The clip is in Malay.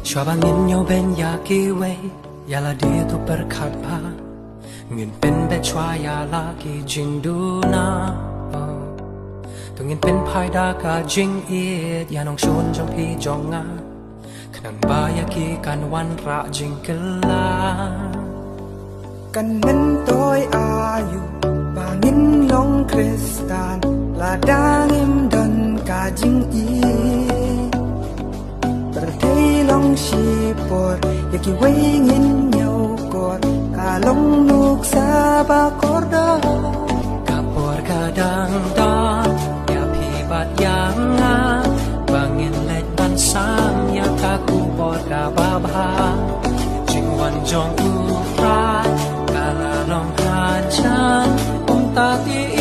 Coba ngin ben ya kiwe ya la dia tu berkat pa ngin ben be chwa ya la ki jing du na tu ngin ben pai da ka jing it ya nong shon jong pi jong nga khnang ba ya ki kan wan ra jing kala kan men toy ayu bangin long kristan la dangim don ka jing i berthei long shipor yaki wingin nhau kor ka long nuk sa ba korda kapor kadang dan ya pi bat yang nga bangin let ban sam ya ka ku bor ka ba ba jing wan jong u pra kala long ha chan ta ti